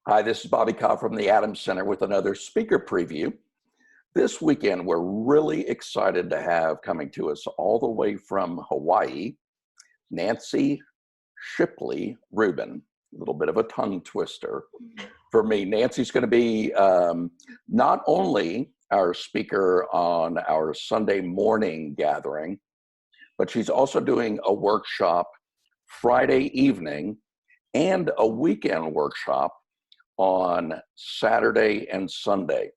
Hi, this is Bobby Cobb from the Adams Center with another speaker preview. This weekend, we're really excited to have coming to us all the way from Hawaii, Nancy Shipley Rubin. A little bit of a tongue twister for me. Nancy's going to be not only our speaker on our Sunday morning gathering, but she's also doing a workshop Friday evening and a weekend workshop on Saturday and Sunday,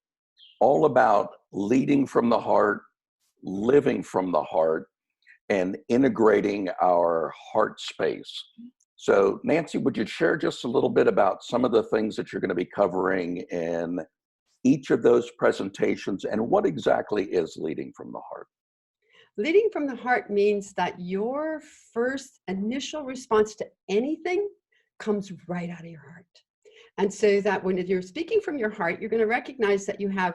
all about leading from the heart, living from the heart, and integrating our heart space. So Nancy, would you share just a little bit about some of the things that you're going to be covering in each of those presentations, and what exactly is leading from the heart? Leading from the heart means that your first initial response to anything comes right out of your heart. And so that when you're speaking from your heart, you're going to recognize that you have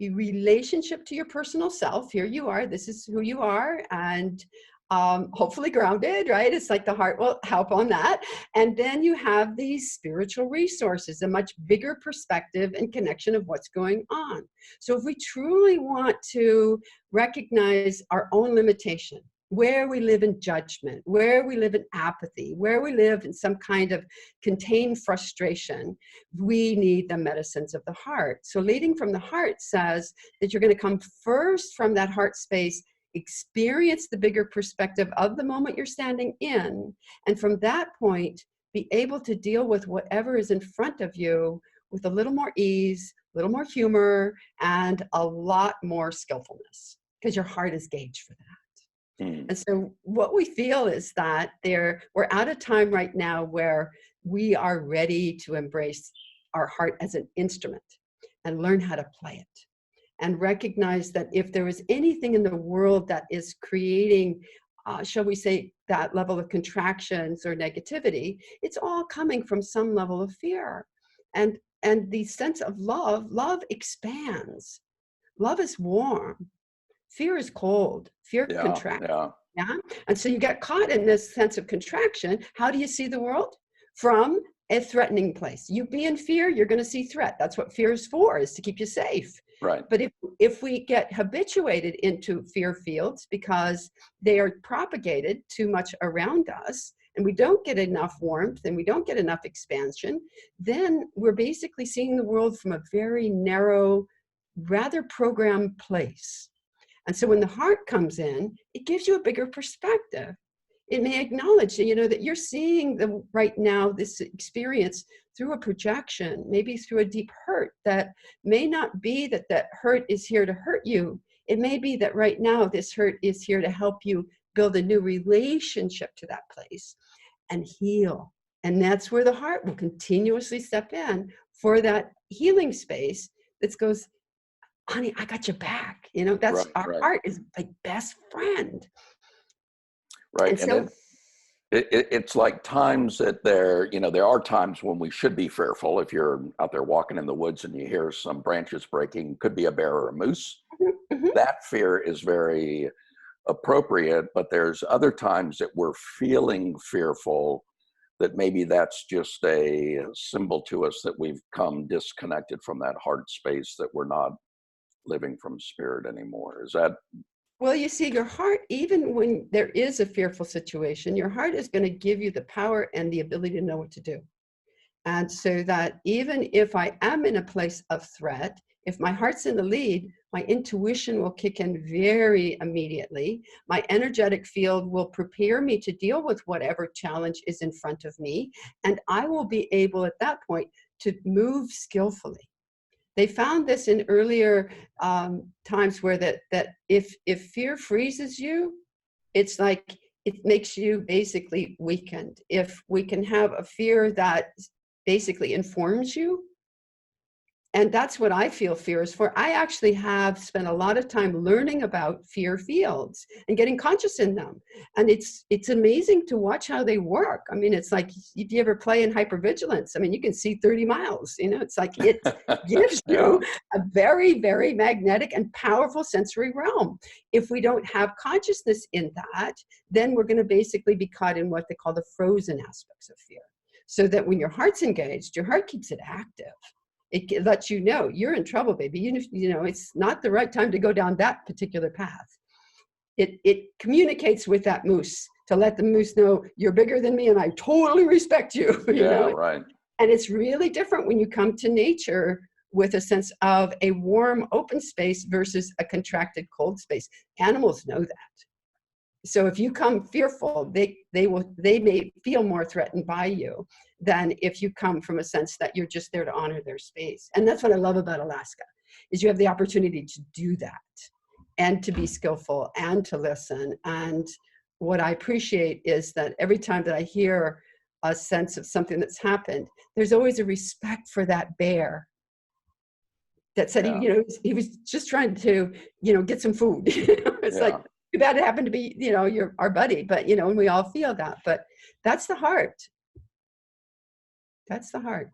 a relationship to your personal self. Here you are, this is who you are, and hopefully grounded, right? It's like the heart will help on that. And then you have these spiritual resources, a much bigger perspective and connection of what's going on. So if we truly want to recognize our own limitation, where we live in judgment, where we live in apathy, where we live in some kind of contained frustration, we need the medicines of the heart. So leading from the heart says that you're going to come first from that heart space, experience the bigger perspective of the moment you're standing in, and from that point, be able to deal with whatever is in front of you with a little more ease, a little more humor, and a lot more skillfulness, because your heart is gauged for that. And so what we feel is that we're at a time right now where we are ready to embrace our heart as an instrument and learn how to play it, and recognize that if there is anything in the world that is creating, shall we say, that level of contractions or negativity, it's all coming from some level of fear. And the sense of love expands. Love is warm. Fear is cold. Fear contracts. Yeah. And so you get caught in this sense of contraction. How do you see the world? From a threatening place. You be in fear, you're going to see threat. That's what fear is for, is to keep you safe. Right. But if we get habituated into fear fields because they are propagated too much around us, and we don't get enough warmth and we don't get enough expansion, then we're basically seeing the world from a very narrow, rather programmed place. And so when the heart comes in, it gives you a bigger perspective. It may acknowledge, that you're seeing right now this experience through a projection, maybe through a deep hurt that may not be that hurt is here to hurt you. It may be that right now this hurt is here to help you build a new relationship to that place and heal. And that's where the heart will continuously step in for that healing space that goes, honey, I got your back. That's our heart is like best friend. Right. And so it's like times that there are times when we should be fearful. If you're out there walking in the woods and you hear some branches breaking, could be a bear or a moose. mm-hmm. That fear is very appropriate, but there's other times that we're feeling fearful, that maybe that's just a symbol to us that we've come disconnected from that heart space, that we're not living from spirit anymore. Is that? Well, you see, your heart, even when there is a fearful situation, your heart is going to give you the power and the ability to know what to do. And so that even if I am in a place of threat, if my heart's in the lead, my intuition will kick in very immediately. My energetic field will prepare me to deal with whatever challenge is in front of me. And I will be able at that point to move skillfully. They found this in earlier times where that if fear freezes you, it's like it makes you basically weakened. If we can have a fear that basically informs you, and that's what I feel fear is for. I actually have spent a lot of time learning about fear fields and getting conscious in them. And it's amazing to watch how they work. I mean, it's like if you ever play in hypervigilance, I mean, you can see 30 miles, it's like it gives you a very, very magnetic and powerful sensory realm. If we don't have consciousness in that, then we're going to basically be caught in what they call the frozen aspects of fear. so that when your heart's engaged, your heart keeps it active. It lets you know you're in trouble, baby. You know, it's not the right time to go down that particular path. It communicates with that moose to let the moose know you're bigger than me and I totally respect you. You Yeah, know? right. And it's really different when you come to nature with a sense of a warm, open space versus a contracted, cold space. Animals know that. So if you come fearful, they may feel more threatened by you than if you come from a sense that you're just there to honor their space. And that's what I love about Alaska, is you have the opportunity to do that and to be skillful and to listen. And what I appreciate is that every time that I hear a sense of something that's happened, there's always a respect for that bear that said, Yeah. you know, he was just trying to, you know, get some food. It's Yeah. like, too bad it happened to be, you know, our buddy, but, you know, and we all feel that. But that's the heart. That's the heart.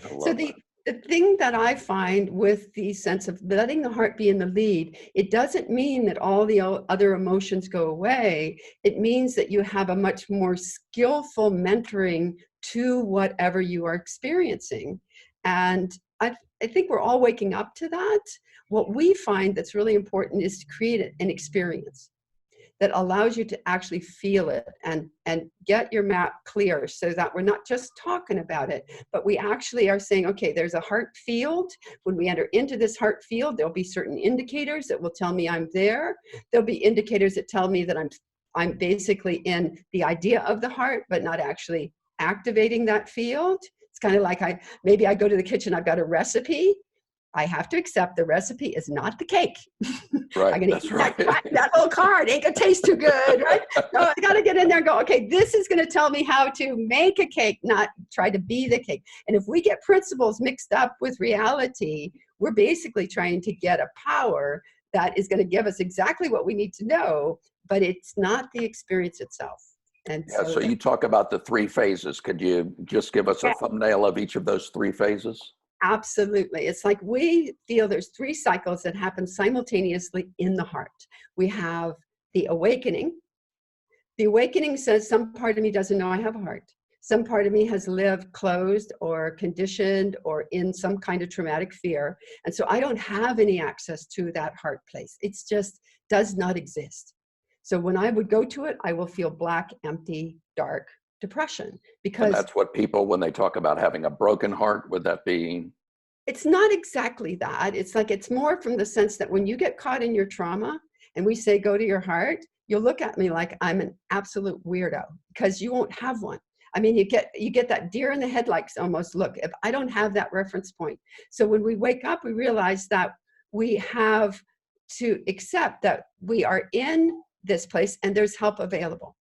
I So love that. the thing that I find with the sense of letting the heart be in the lead, it doesn't mean that all the other emotions go away. It means that you have a much more skillful mentoring to whatever you are experiencing. And I think we're all waking up to that. What we find that's really important is to create an experience that allows you to actually feel it and get your map clear, so that we're not just talking about it, but we actually are saying, okay, there's a heart field. When we enter into this heart field, there'll be certain indicators that will tell me I'm there. There'll be indicators that tell me that I'm basically in the idea of the heart, but not actually activating that field. It's kind of like maybe I go to the kitchen, I've got a recipe. I have to accept the recipe is not the cake. Right. I'm gonna That's eat right. that little card. Ain't gonna taste too good, right? So I gotta get in there and go, okay, this is gonna tell me how to make a cake, not try to be the cake. And if we get principles mixed up with reality, we're basically trying to get a power that is gonna give us exactly what we need to know, but it's not the experience itself. And Yeah. So you talk about the 3 phases. Could you just give us a thumbnail of each of those 3 phases? Absolutely. It's like we feel there's 3 cycles that happen simultaneously in the heart. We have the awakening. The awakening says some part of me doesn't know I have a heart. Some part of me has lived closed or conditioned or in some kind of traumatic fear. And so I don't have any access to that heart place. It's just does not exist. So when I would go to it, I will feel black, empty, dark, depression, because And that's what people, when they talk about having a broken heart, would that be? it's not exactly that. It's like, it's more from the sense that when you get caught in your trauma and we say, go to your heart, you'll look at me like I'm an absolute weirdo because you won't have one. I mean, you get that deer in the headlights almost look if I don't have that reference point. So when we wake up, we realize that we have to accept that we are in this place and there's help available.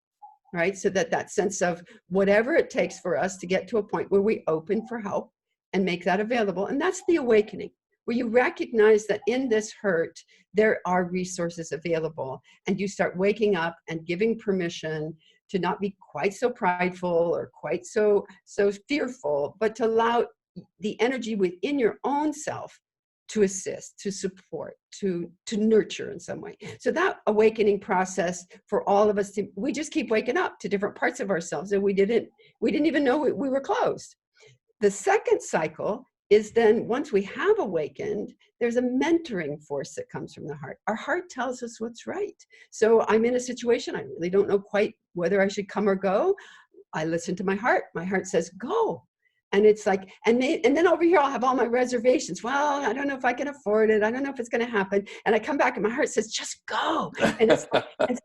Right? So that sense of whatever it takes for us to get to a point where we open for help and make that available. And that's the awakening, where you recognize that in this hurt, there are resources available. And you start waking up and giving permission to not be quite so prideful or quite so fearful, but to allow the energy within your own self to assist, to support, to nurture in some way. So that awakening process for all of us, we just keep waking up to different parts of ourselves, and we didn't even know we were closed. The second cycle is then once we have awakened, there's a mentoring force that comes from the heart. Our heart tells us what's right. So I'm in a situation, I really don't know quite whether I should come or go. I listen to my heart. My heart says, go. And it's like, and then over here, I'll have all my reservations. Well, I don't know if I can afford it. I don't know if it's going to happen. And I come back and my heart says, just go. And it's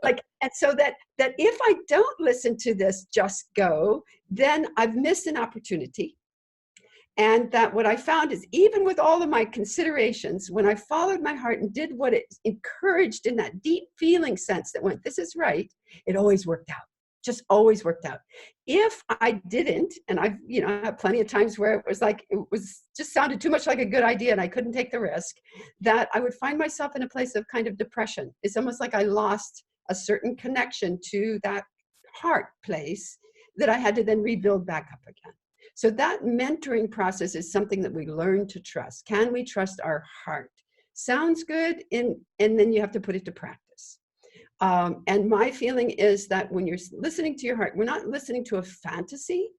like, and so that if I don't listen to this, just go, then I've missed an opportunity. And that what I found is even with all of my considerations, when I followed my heart and did what it encouraged in that deep feeling sense that went, this is right, it always worked out. Just always worked out. If I didn't, and I had plenty of times where it was like, it was just sounded too much like a good idea and I couldn't take the risk, that I would find myself in a place of kind of depression. It's almost like I lost a certain connection to that heart place that I had to then rebuild back up again. So that mentoring process is something that we learn to trust. Can we trust our heart? Sounds good, and then you have to put it to practice. And my feeling is that when you're listening to your heart, we're not listening to a fantasy.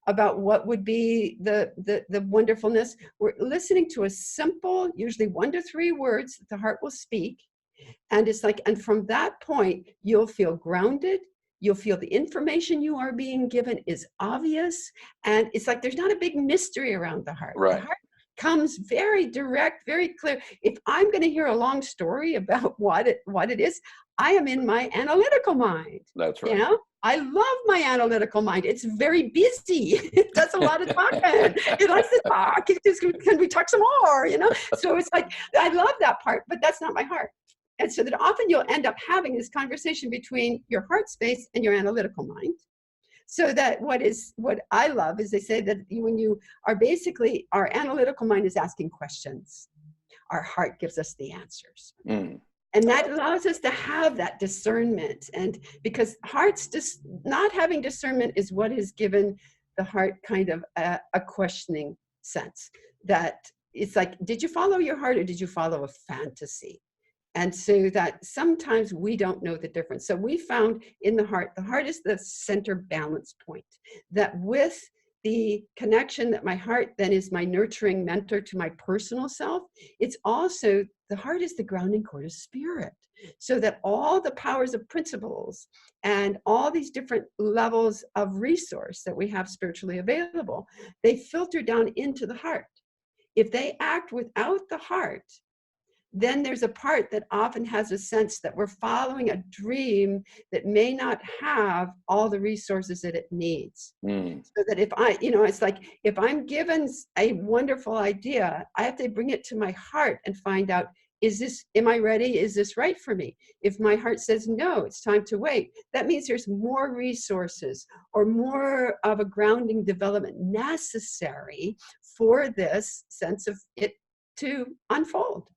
about what would be the wonderfulness. We're listening to a simple, usually 1 to 3 words that the heart will speak. And it's like, and from that point, you'll feel grounded. You'll feel the information you are being given is obvious. And it's like, there's not a big mystery around the heart. The Right. heart comes very direct, very clear. If I'm going to hear a long story about what it is, I am in my analytical mind. That's right. You know, I love my analytical mind. It's very busy. It does a lot of talking. It likes to talk. Can we talk some more? You know, so it's like, I love that part, but that's not my heart. And so that often you'll end up having this conversation between your heart space and your analytical mind. So that what I love is they say that when you are basically, our analytical mind is asking questions. Our heart gives us the answers. Mm. And that allows us to have that discernment. And because not having discernment is what has given the heart kind of a questioning sense. That it's like, did you follow your heart or did you follow a fantasy? And so that sometimes we don't know the difference. So we found in the heart is the center balance point. That with the connection that my heart then is my nurturing mentor to my personal self, it's also, the heart is the grounding cord of spirit. So that all the powers of principles and all these different levels of resource that we have spiritually available, they filter down into the heart. If they act without the heart, then there's a part that often has a sense that we're following a dream that may not have all the resources that it needs. Mm. So that if it's like, if I'm given a wonderful idea, I have to bring it to my heart and find out, am I ready? Is this right for me? If my heart says, no, it's time to wait, that means there's more resources or more of a grounding development necessary for this sense of it to unfold.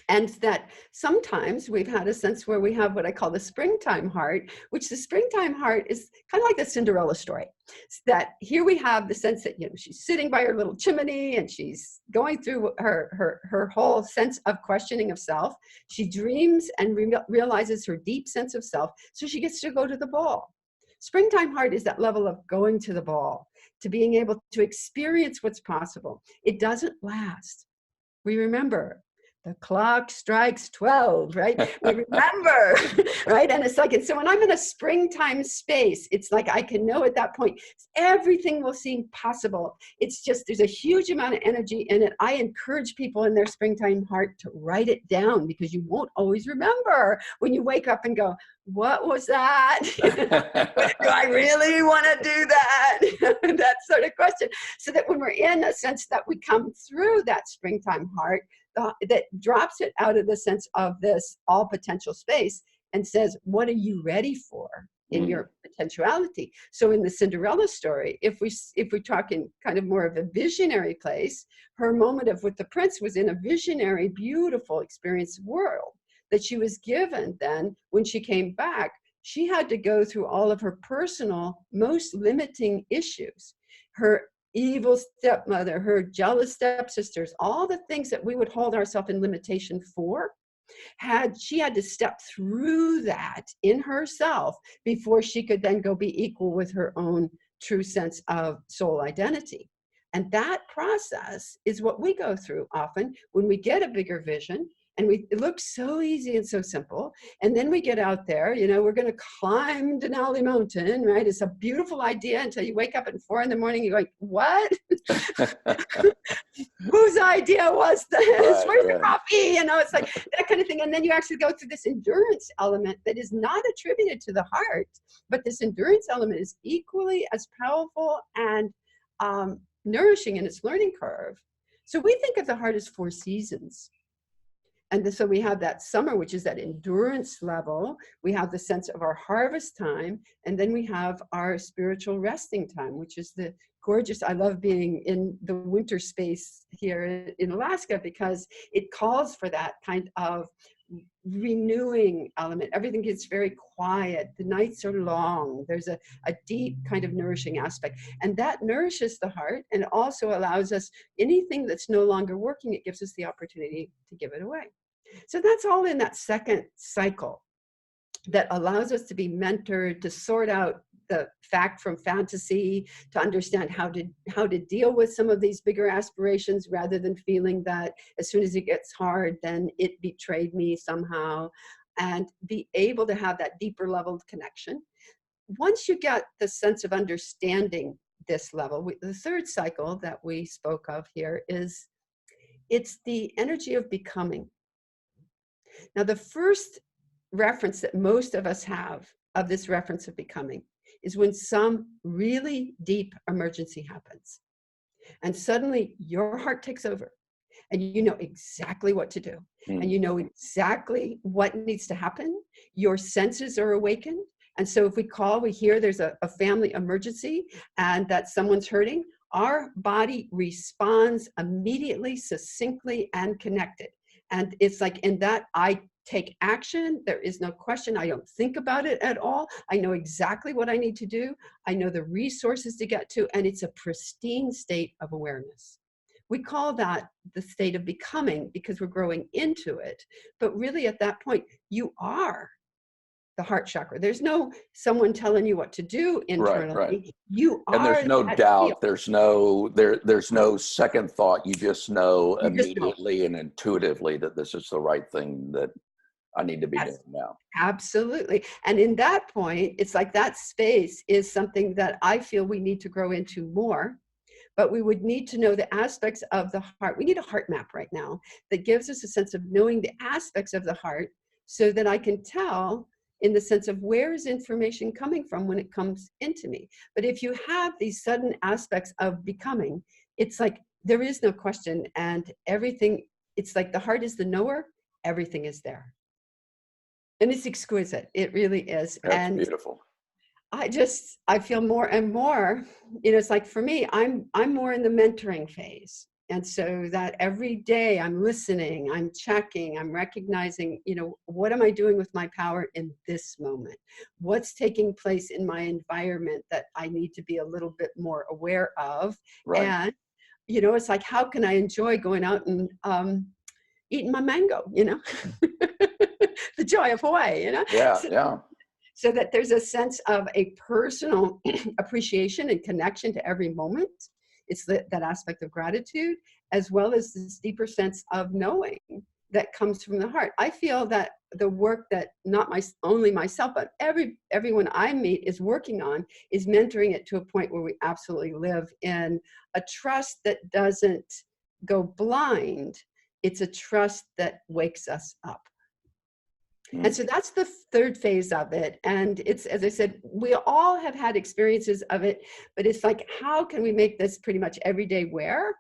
And that sometimes we've had a sense where we have what I call the springtime heart, which the springtime heart is kind of like the Cinderella story. That here we have the sense that, she's sitting by her little chimney and she's going through her whole sense of questioning of self. She dreams and realizes her deep sense of self. So she gets to go to the ball. Springtime heart is that level of going to the ball, to being able to experience what's possible. It doesn't last. We remember, the clock strikes 12, right? We remember, right? And it's like, and so when I'm in a springtime space, it's like I can know at that point, everything will seem possible. It's just, there's a huge amount of energy in it. I encourage people in their springtime heart to write it down, because you won't always remember when you wake up and go, what was that? Do I really want to do that? That sort of question. So that when we're in a sense that we come through that springtime heart, that drops it out of the sense of this all potential space and says, what are you ready for in your potentiality? So in the Cinderella story, if we talk in kind of more of a visionary place, her moment with the prince was in a visionary, beautiful experience world that she was given. Then when she came back, she had to go through all of her personal, most limiting issues. Her evil stepmother, her jealous stepsisters, all the things that we would hold ourselves in limitation for, she had to step through that in herself before she could then go be equal with her own true sense of soul identity. And that process is what we go through often when we get a bigger vision. And it looks so easy and so simple. And then we get out there, we're going to climb Denali Mountain, right? It's a beautiful idea until you wake up at 4 a.m. You're going, what? Whose idea was this? Right, Where's right. the coffee? It's like that kind of thing. And then you actually go through this endurance element that is not attributed to the heart, but this endurance element is equally as powerful and nourishing in its learning curve. So we think of the heart as 4 seasons. And so we have that summer, which is that endurance level. We have the sense of our harvest time. And then we have our spiritual resting time, which is the gorgeous. I love being in the winter space here in Alaska because it calls for that kind of renewing element. Everything gets very quiet. The nights are long. There's a deep kind of nourishing aspect. And that nourishes the heart and also allows us, anything that's no longer working, it gives us the opportunity to give it away. So that's all in that second cycle that allows us to be mentored, to sort out the fact from fantasy, to understand how to deal with some of these bigger aspirations, rather than feeling that as soon as it gets hard, then it betrayed me somehow, and be able to have that deeper level of connection. Once you get the sense of understanding this level, the third cycle that we spoke of here is, it's the energy of becoming. Now, the first reference that most of us have of this reference of becoming is when some really deep emergency happens. And suddenly your heart takes over, and you know exactly what to do. And you know exactly what needs to happen. Your senses are awakened. And so if we hear there's a family emergency and that someone's hurting, our body responds immediately, succinctly, and connected. And it's like in that, I take action. There is no question. I don't think about it at all. I know exactly what I need to do. I know the resources to get to, and it's a pristine state of awareness. We call that the state of becoming because we're growing into it. But really at that point, you are the heart chakra. There's no someone telling you what to do internally. Right. You are. And there's no doubt. There's no second thought. You just know immediately and intuitively that this is the right thing that I need to be doing now. Absolutely. And in that point, it's like that space is something that I feel we need to grow into more. But we would need to know the aspects of the heart. We need a heart map right now that gives us a sense of knowing the aspects of the heart, so that I can tell in the sense of where is information coming from when it comes into me. But if you have these sudden aspects of becoming, it's like there is no question, and everything, it's like the heart is the knower, everything is there. And it's exquisite. It really is. That's beautiful. I feel more and more, it's like for me, I'm more in the mentoring phase. And so that every day I'm listening, I'm checking, I'm recognizing, what am I doing with my power in this moment? What's taking place in my environment that I need to be a little bit more aware of? Right. And, it's like, how can I enjoy going out and eating my mango, the joy of Hawaii, Yeah. So that there's a sense of a personal appreciation and connection to every moment. It's that aspect of gratitude, as well as this deeper sense of knowing that comes from the heart. I feel that the work that not only myself, but everyone I meet is working on is mentoring it to a point where we absolutely live in a trust that doesn't go blind. It's a trust that wakes us up. And so that's the third phase of it. And it's, as I said, we all have had experiences of it, but it's like, how can we make this pretty much everyday wear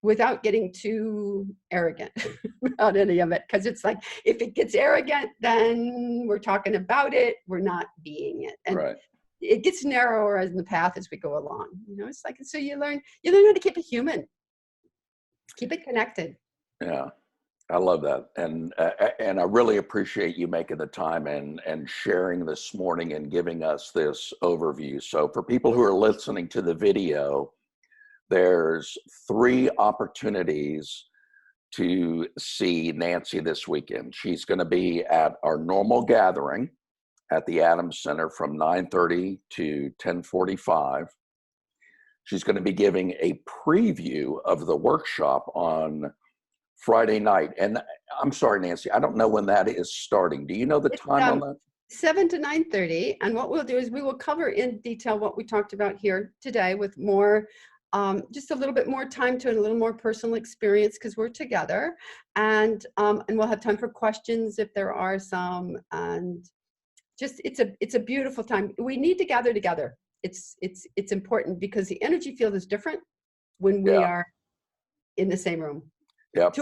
without getting too arrogant about any of it? Because it's like, if it gets arrogant, then we're talking about it, we're not being it. And it gets narrower in the path as we go along. It's like, so you learn how to keep it human, keep it connected. Yeah. I love that. And I really appreciate you making the time and sharing this morning and giving us this overview. So for people who are listening to the video, there's 3 opportunities to see Nancy this weekend. She's going to be at our normal gathering at the Adams Center from 9:30 to 10:45. She's going to be giving a preview of the workshop on Friday night. And I'm sorry, Nancy, I don't know when that is starting. Do you know the time on that? 7 to 9:30. And what we'll do is we will cover in detail what we talked about here today, with more, just a little bit more time to it, a little more personal experience, because we're together. And we'll have time for questions if there are some. And just, it's a beautiful time. We need to gather together. It's important, because the energy field is different when we are in the same room. Yep,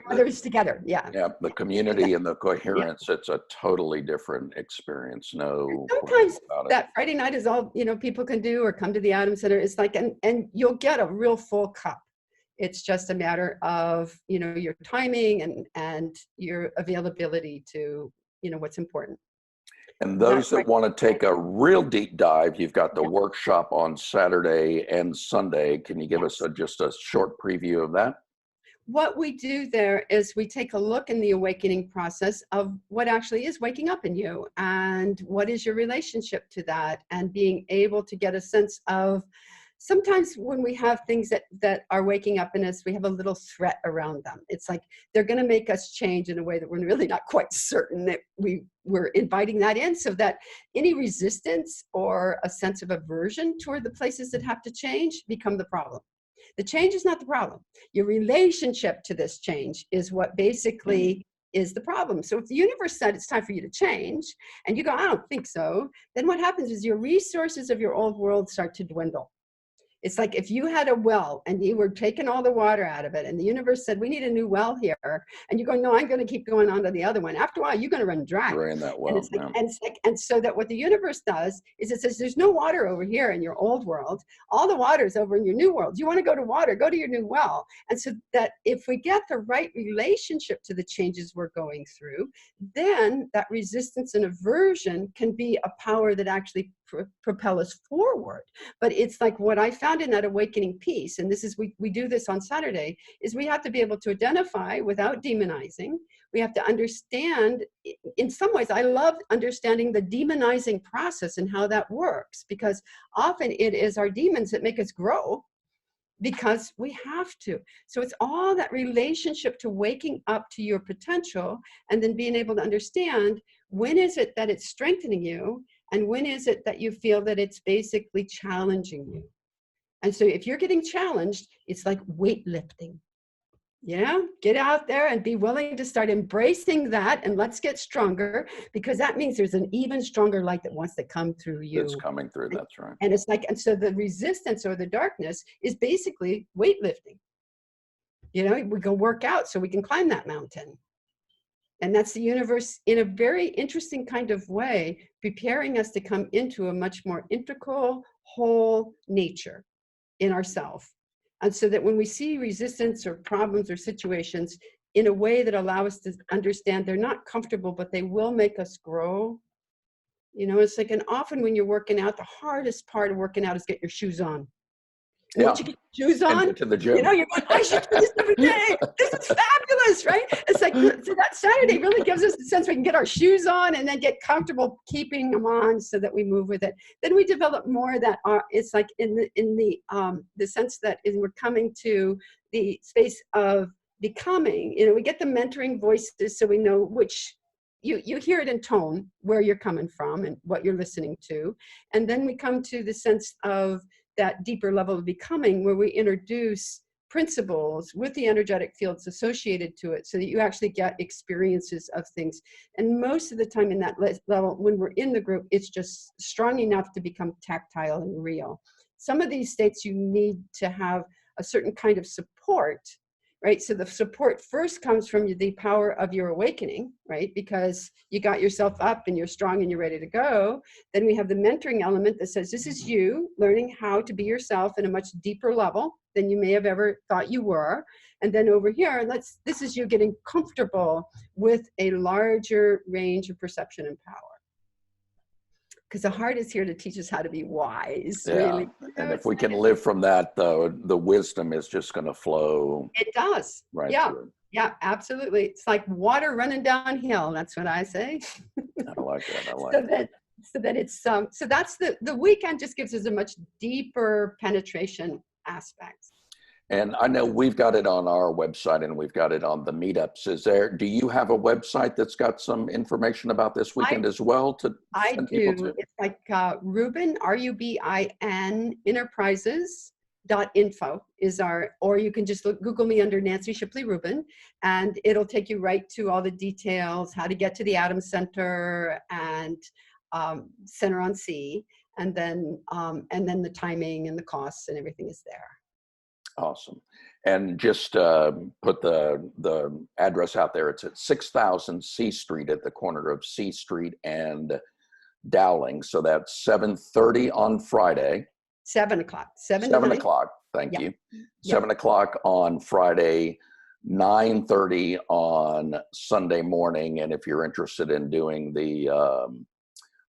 others together. Yeah. The community and the coherence, it's a totally different experience. No. Sometimes that Friday night is all, people can do, or come to the Adams Center. It's like, and you'll get a real full cup. It's just a matter of, your timing and your availability to, what's important. And those that want to take a real deep dive, you've got the workshop on Saturday and Sunday. Can you give us just a short preview of that? What we do there is we take a look in the awakening process of what actually is waking up in you and what is your relationship to that, and being able to get a sense of, sometimes when we have things that are waking up in us, we have a little threat around them. It's like they're going to make us change in a way that we're really not quite certain that we're inviting that in, so that any resistance or a sense of aversion toward the places that have to change become the problem. The change is not the problem. Your relationship to this change is what basically is the problem. So if the universe said it's time for you to change and you go, I don't think so, then what happens is your resources of your old world start to dwindle. It's like if you had a well and you were taking all the water out of it and the universe said, we need a new well here. And you go, no, I'm going to keep going on to the other one. After a while, you're going to run dry. Drain that well. And it's like, and so that what the universe does is it says, there's no water over here in your old world. All the water's over in your new world. You want to go to water, go to your new well. And so that if we get the right relationship to the changes we're going through, then that resistance and aversion can be a power that actually propel us forward. But it's like what I found in that awakening piece, and this is, we do this on Saturday, is we have to be able to identify without demonizing. We have to understand, in some ways, I love understanding the demonizing process and how that works, because often it is our demons that make us grow because we have to. So it's all that relationship to waking up to your potential and then being able to understand, when is it that it's strengthening you and when is it that you feel that it's basically challenging you. And so if you're getting challenged, it's like weightlifting. Get out there and be willing to start embracing that, and let's get stronger, because that means there's an even stronger light that wants to come through you. It's coming through, that's right. And it's like, and so the resistance or the darkness is basically weightlifting. We go work out so we can climb that mountain. And that's the universe in a very interesting kind of way, preparing us to come into a much more integral, whole nature in ourselves. And so that when we see resistance or problems or situations in a way that allow us to understand they're not comfortable, but they will make us grow. It's like, and often when you're working out, the hardest part of working out is get your shoes on. Once you get your shoes on, to the gym. You're going, I should do this every day. This is fabulous, right? It's like, so that Saturday really gives us the sense we can get our shoes on and then get comfortable keeping them on so that we move with it. Then we develop more that it's like in the sense that we're coming to the space of becoming. We get the mentoring voices so we know which. You hear it in tone, where you're coming from and what you're listening to. And then we come to the sense of that deeper level of becoming, where we introduce principles with the energetic fields associated to it so that you actually get experiences of things. And most of the time in that level, when we're in the group, it's just strong enough to become tactile and real. Some of these states you need to have a certain kind of support, right? So the support first comes from the power of your awakening, right? Because you got yourself up and you're strong and you're ready to go. Then we have the mentoring element that says, this is you learning how to be yourself in a much deeper level than you may have ever thought you were. And then over here, this is you getting comfortable with a larger range of perception and power. Because the heart is here to teach us how to be wise. Yeah. Really. And if we can live from that, though, the wisdom is just going to flow. It does. Right. Yeah. Through. Yeah, absolutely. It's like water running downhill. That's what I say. I like that. So that's the weekend just gives us a much deeper penetration aspect. And I know we've got it on our website and we've got it on the meetups. Do you have a website that's got some information about this weekend as well? I do. It's like Rubin, RUBIN, enterprises.info is or you can just Google me under Nancy Shipley Rubin, and it'll take you right to all the details, how to get to the Atom Center and Center on Sea, and then the timing and the costs and everything is there. Awesome. And just put the address out there. It's at 6000 C Street at the corner of C Street and Dowling. So that's 7:30 on Friday. 7 o'clock. 7 o'clock. Thank you. Yeah. 7 o'clock on Friday, 9:30 on Sunday morning. And if you're interested in doing the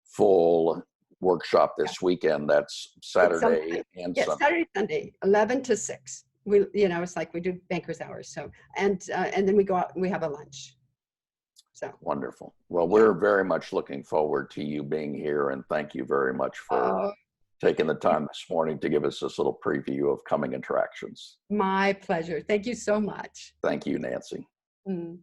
full workshop this weekend, that's Saturday and Sunday. Saturday, Sunday, 11 to 6. it's like we do banker's hours. So, and then we go out and we have a lunch. So Wonderful. Well, yeah. we're very much looking forward to you being here, and thank you very much for Oh, taking the time this morning to give us this little preview of coming attractions. my pleasure. Thank you so much. Thank you, Nancy. Mm.